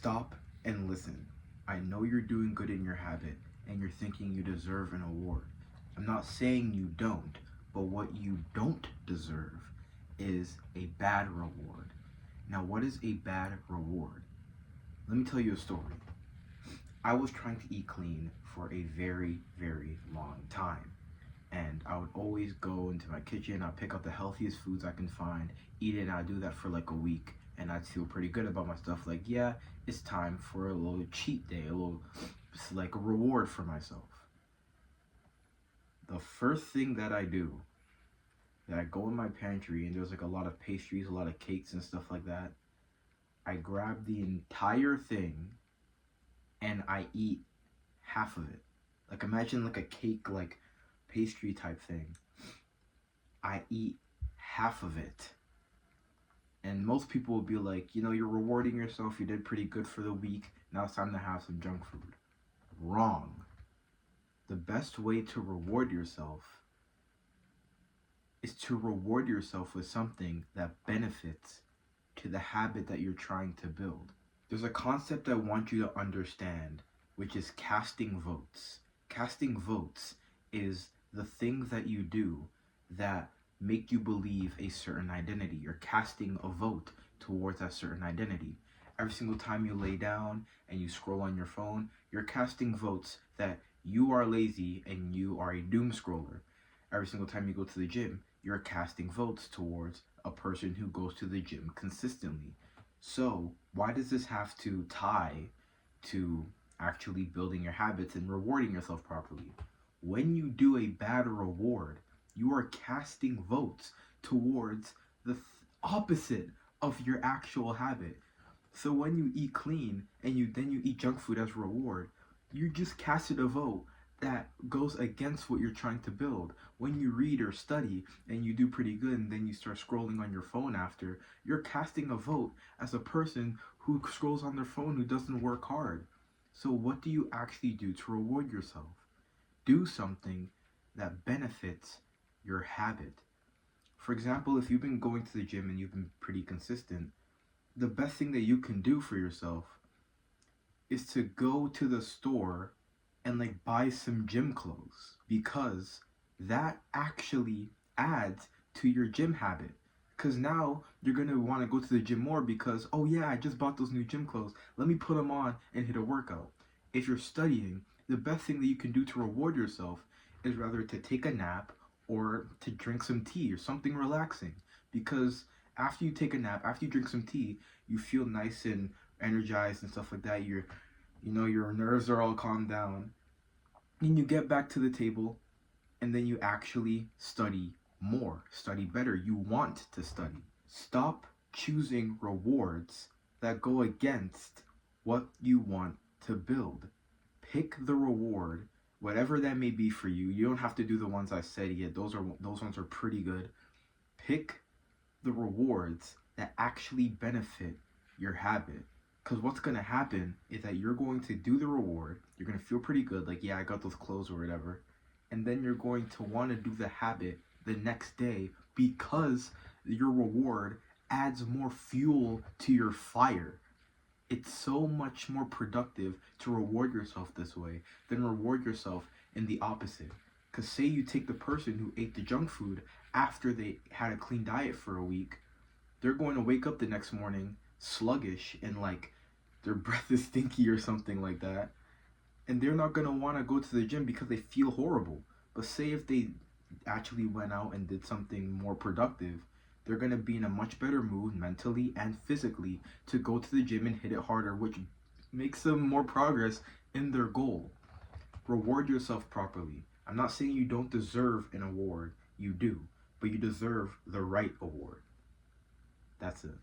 Stop and listen. I know you're doing good in your habit and you're thinking you deserve an award. I'm not saying you don't, but what you don't deserve is a bad reward. Now, what is a bad reward? Let me tell you a story. I was trying to eat clean for a very, very long time. And I would always go into my kitchen, I'd pick out the healthiest foods I can find, eat it, and I'd do that for like a week. And I'd feel pretty good about my stuff. Like, yeah, it's time for a little cheat day, a little, it's like a reward for myself. The first thing that I do, that I go in my pantry, and there's like a lot of pastries, a lot of cakes and stuff like that. I grab the entire thing and I eat half of it. Like, imagine like a cake, like pastry type thing. I eat half of it. And most people will be like, you're rewarding yourself, you did pretty good for the week, now it's time to have some junk food. Wrong. The best way to reward yourself is to reward yourself with something that benefits to the habit that you're trying to build. There's a concept I want you to understand, which is casting votes. Casting votes is the things that you do that make you believe a certain identity. You're casting a vote towards that certain identity. Every single time you lay down and you scroll on your phone, you're casting votes that you are lazy and you are a doom scroller. Every single time you go to the gym, you're casting votes towards a person who goes to the gym consistently. So why does this have to tie to actually building your habits and rewarding yourself properly? When you do a bad reward, you are casting votes towards the opposite of your actual habit. So when you eat clean and you eat junk food as a reward, you just casted a vote that goes against what you're trying to build. When you read or study and you do pretty good and then you start scrolling on your phone after, you're casting a vote as a person who scrolls on their phone who doesn't work hard. So what do you actually do to reward yourself? Do something that benefits your habit. For example, if you've been going to the gym and you've been pretty consistent, the best thing that you can do for yourself is to go to the store and like buy some gym clothes, because that actually adds to your gym habit. Because now you're going to want to go to the gym more because, oh yeah, I just bought those new gym clothes. Let me put them on and hit a workout. If you're studying, the best thing that you can do to reward yourself is rather to take a nap or to drink some tea or something relaxing. Because after you take a nap, after you drink some tea, you feel nice and energized and stuff like that. Your nerves are all calmed down. And you get back to the table and then you actually study more, study better. You want to study. Stop choosing rewards that go against what you want to build. Pick the reward, whatever that may be for you. You don't have to do the ones I said yet. Those ones are pretty good. Pick the rewards that actually benefit your habit. Because what's going to happen is that you're going to do the reward. You're going to feel pretty good, like, yeah, I got those clothes or whatever. And then you're going to want to do the habit the next day because your reward adds more fuel to your fire. It's so much more productive to reward yourself this way than reward yourself in the opposite. Because say you take the person who ate the junk food after they had a clean diet for a week, they're going to wake up the next morning sluggish and like their breath is stinky or something like that. And they're not going to want to go to the gym because they feel horrible. But say if they actually went out and did something more productive, they're going to be in a much better mood mentally and physically to go to the gym and hit it harder, which makes them more progress in their goal. Reward yourself properly. I'm not saying you don't deserve an award. You do. But you deserve the right award. That's it.